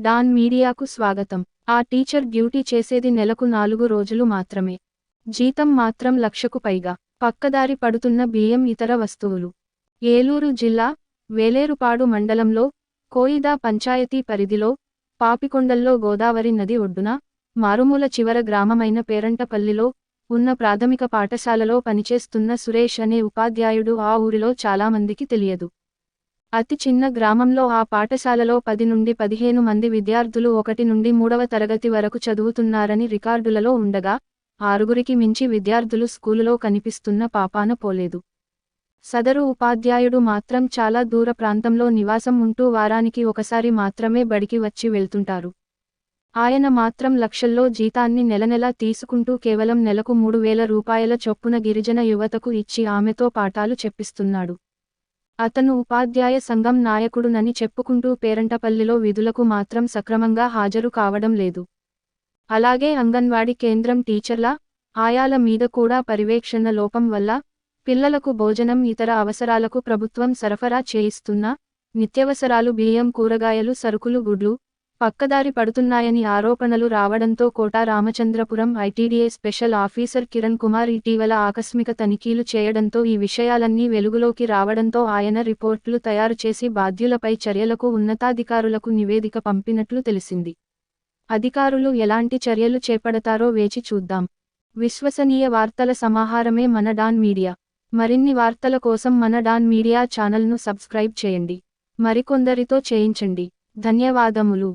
Don మీడియాకు స్వాగతం. ఆ టీచర్ డ్యూటీ చేసేది నెలకు 4 రోజులు మాత్రమే. జీతం మాత్రం 1,00,000కు పైగా. పక్కదారి పడుతున్న బియ్యం ఇతర వస్తువులు. ఏలూరు జిల్లా వేలేరుపాడు మండలంలో కోయిదా పంచాయతీ పరిధిలో పాపికొండల్లో గోదావరి నది ఒడ్డున మారుమూల చివర గ్రామమైన పేరంటపల్లిలో ఉన్న ప్రాథమిక పాఠశాలలో పనిచేస్తున్న సురేష్ అనే ఉపాధ్యాయుడు ఆ ఊరిలో చాలామందికి తెలియదు. అతి చిన్న గ్రామంలో ఆ పాఠశాలలో 10 నుండి 15 మంది విద్యార్థులు 1 నుండి 3వ తరగతి వరకు చదువుతున్నారని రికార్డులలో ఉండగా, 6గురికి మించి విద్యార్థులు స్కూలులో కనిపిస్తున్న పాపాన పోలేదు. సదరు ఉపాధ్యాయుడు మాత్రం చాలా దూర ప్రాంతంలో నివాసం ఉంటూ వారానికి ఒకసారి మాత్రమే బడికి వచ్చి వెళ్తుంటారు. ఆయన మాత్రం లక్షల్లో జీతాన్ని నెలనెలా తీసుకుంటూ కేవలం నెలకు 3,000 రూపాయల చొప్పున గిరిజన యువతకు ఇచ్చి ఆమెతో పాఠాలు చెప్పిస్తున్నాడు. అతను ఉపాధ్యాయ సంఘం నాయకుడునని చెప్పుకుంటూ పేరంటపల్లిలో విధులకు మాత్రం సక్రమంగా హాజరు కావడం లేదు. అలాగే అంగన్వాడీ కేంద్రం టీచర్ల, ఆయాల మీద కూడా పర్యవేక్షణ లోపం వల్ల పిల్లలకు భోజనం ఇతర అవసరాలకు ప్రభుత్వం సరఫరా చేయిస్తున్నా, నిత్యవసరాలు బియ్యం కూరగాయలు సరుకులు గుడ్లు పక్కదారి పడుతున్నాయని ఆరోపణలు రావడంతో Kota Ramachandrapuram ITDA special officer Kiran Kumar ఇటీవల ఆకస్మిక తనిఖీలు చేయడంతో ఈ విషయాలన్నీ వెలుగులోకి రావడంతో ఆయన రిపోర్టులు తయారు చేసి బాధ్యులపై చర్యలకు ఉన్నతాధికారులకు నివేదిక పంపినట్లు తెలిసింది. అధికారులు ఎలాంటి చర్యలు చేపడతారో వేచి చూద్దాం. విశ్వసనీయ వార్తల సమాహారమే మన డాన్ మీడియా. మరిన్ని వార్తల కోసం మన డాన్ మీడియా ఛానల్ను సబ్స్క్రైబ్ చేయండి. మరికొందరితో చేయించండి. ధన్యవాదములు.